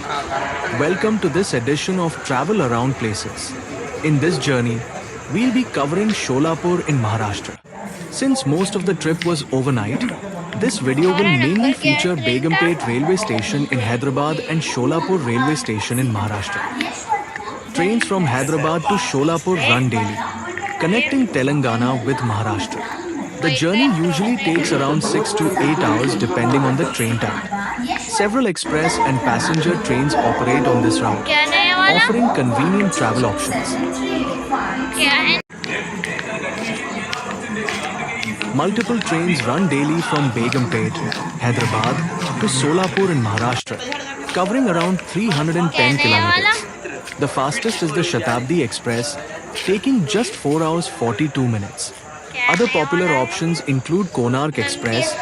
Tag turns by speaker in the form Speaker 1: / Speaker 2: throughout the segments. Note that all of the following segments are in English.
Speaker 1: Welcome to this edition of Travel Around Places. In this journey, we'll be covering Sholapur in Maharashtra. Since most of the trip was overnight, this video will mainly feature Begumpet railway station in Hyderabad and Sholapur railway station in Maharashtra. Trains from Hyderabad to Sholapur run daily, connecting Telangana with Maharashtra. The journey usually takes around 6 to 8 hours depending on the train type. Several express and passenger trains operate on this route, offering convenient travel options. Multiple trains run daily from Begumpet, Hyderabad to Solapur in Maharashtra, covering around 310 kilometers. The fastest is the Shatabdi Express, taking just 4 hours 42 minutes. Other popular options include Konark Express,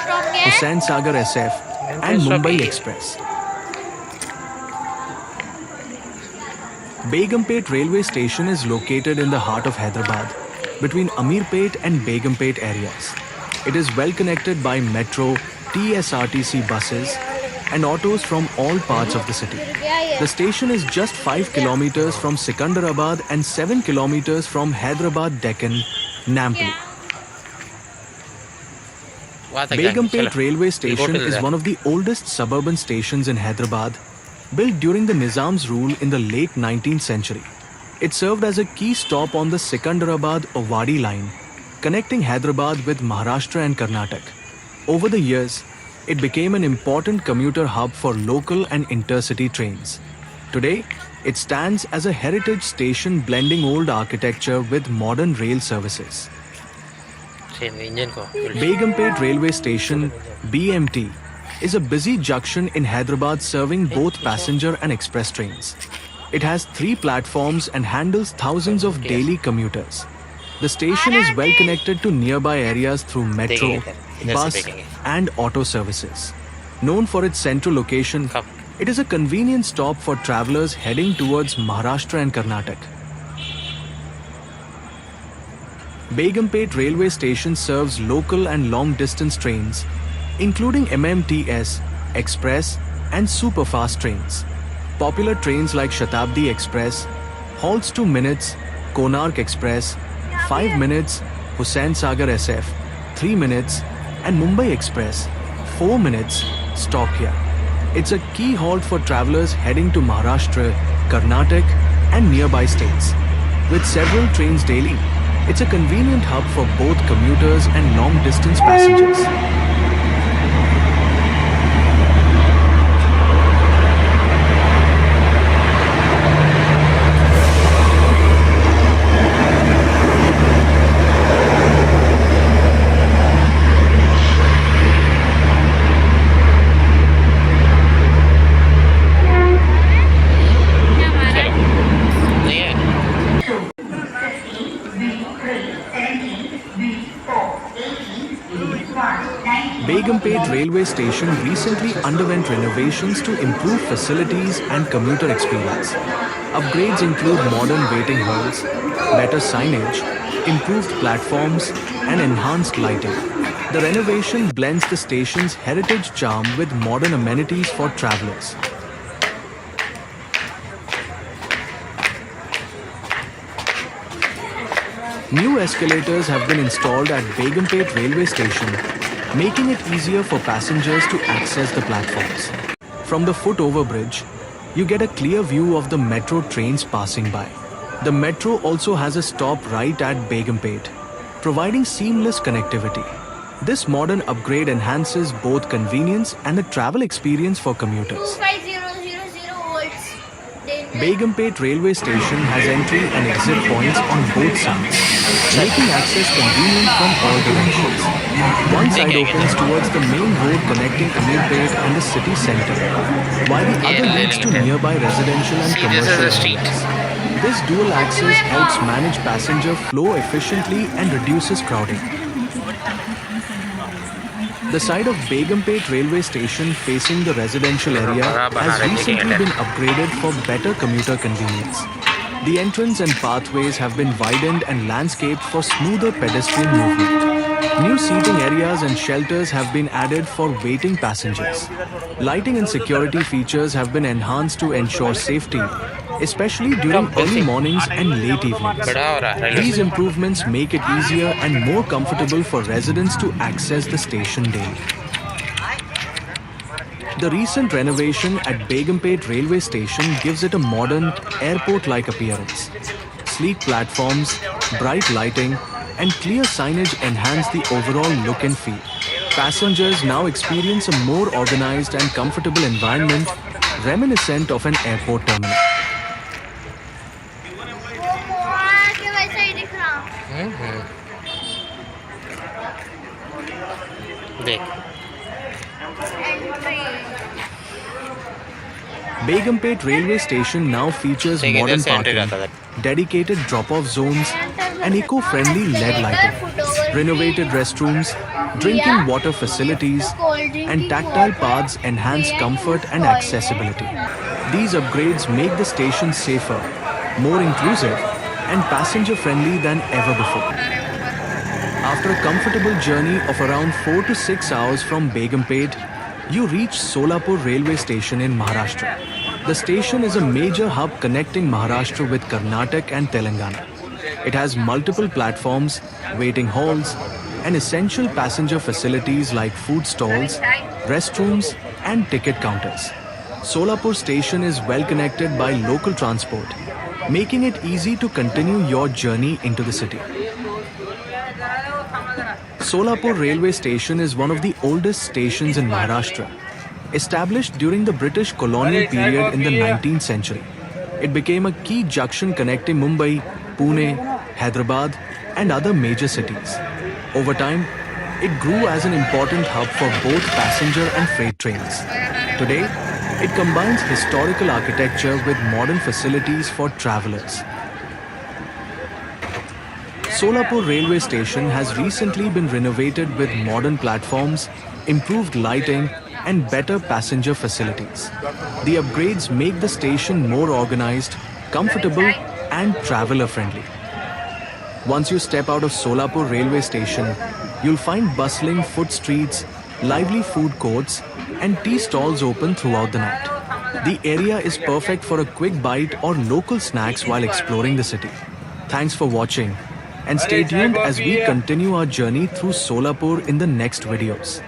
Speaker 1: Hussain Sagar SF, and Mumbai Express. Begumpet railway station is located in the heart of Hyderabad, between Amirpet and Begumpet areas. It is well connected by metro, TSRTC buses, and autos from all parts of the city. The station is just 5 kilometers from Sikandarabad and 7 kilometers from Hyderabad Deccan, Nampally. Begumpet railway station is one of the oldest suburban stations in Hyderabad, built during the Nizam's rule in the late 19th century. It served as a key stop on the Sikandarabad-Wadi line, connecting Hyderabad with Maharashtra and Karnataka. Over the years, it became an important commuter hub for local and intercity trains. Today, it stands as a heritage station blending old architecture with modern rail services. Begumpet Railway Station, BMT, is a busy junction in Hyderabad serving both passenger and express trains. It has 3 platforms and handles thousands of daily commuters. The station is well connected to nearby areas through metro, bus, and auto services. Known for its central location, it is a convenient stop for travelers heading towards Maharashtra and Karnataka. Begumpet railway station serves local and long-distance trains, including MMTS, Express, and Superfast trains. Popular trains like Shatabdi Express halts 2 minutes, Konark Express 5 minutes, Hussain Sagar SF 3 minutes, and Mumbai Express 4 minutes stop here. It's a key halt for travelers heading to Maharashtra, Karnataka, and nearby states. With several trains daily, it's a convenient hub for both commuters and long-distance passengers. Begumpet railway station recently underwent renovations to improve facilities and commuter experience. Upgrades include modern waiting halls, better signage, improved platforms, and enhanced lighting. The renovation blends the station's heritage charm with modern amenities for travelers. New escalators have been installed at Begumpet railway station, making it easier for passengers to access the platforms. From the foot overbridge, you get a clear view of the metro trains passing by. The metro also has a stop right at Begumpet, providing seamless connectivity. This modern upgrade enhances both convenience and the travel experience for commuters.
Speaker 2: 250,000 volts.
Speaker 1: Begumpet railway station has entry and exit points on both sides, making access convenient from all directions. One side opens towards the main road connecting Amirpet and the city center, while the other leads to nearby residential and commercial areas. This dual access helps manage passenger flow efficiently and reduces crowding. The side of Begumpet railway station facing the residential area has recently been upgraded for better commuter convenience. The entrance and pathways have been widened and landscaped for smoother pedestrian movement. New seating areas and shelters have been added for waiting passengers. Lighting and security features have been enhanced to ensure safety, especially during early mornings and late evenings. These improvements make it easier and more comfortable for residents to access the station daily. The recent renovation at Begumpet railway station gives it a modern, airport-like appearance. Sleek platforms, bright lighting, and clear signage enhance the overall look and feel. Passengers now experience a more organized and comfortable environment, reminiscent of an airport terminal.
Speaker 2: वो मोआ के वैसा ही दिख रहा।
Speaker 3: देख
Speaker 2: Entry.
Speaker 1: Begumpet railway station now features
Speaker 3: ठीक है,
Speaker 1: modern
Speaker 3: इधर से entry
Speaker 1: parking,
Speaker 3: रहता था।
Speaker 1: dedicated drop-off zones, and eco-friendly LED lighting. Renovated restrooms, drinking water facilities, and tactile paths enhance comfort and accessibility. These upgrades make the station safer, more inclusive, and passenger-friendly than ever before. After a comfortable journey of around 4 to 6 hours from Begumpet, you reach Solapur railway station in Maharashtra. The station is a major hub connecting Maharashtra with Karnataka and Telangana. It has multiple platforms, waiting halls, and essential passenger facilities like food stalls, restrooms, and ticket counters. Solapur station is well connected by local transport, making it easy to continue your journey into the city. Solapur railway station is one of the oldest stations in Maharashtra. Established during the British colonial period in the 19th century, it became a key junction connecting Mumbai, Pune, Hyderabad, and other major cities. Over time, it grew as an important hub for both passenger and freight trains. Today, it combines historical architecture with modern facilities for travelers. Solapur railway station has recently been renovated with modern platforms, improved lighting, and better passenger facilities. The upgrades make the station more organized, comfortable, and traveler-friendly. Once you step out of Solapur railway station, you'll find bustling food streets, lively food courts, and tea stalls open throughout the night. The area is perfect for a quick bite or local snacks while exploring the city. Thanks for watching, and stay tuned as we continue our journey through Solapur in the next videos.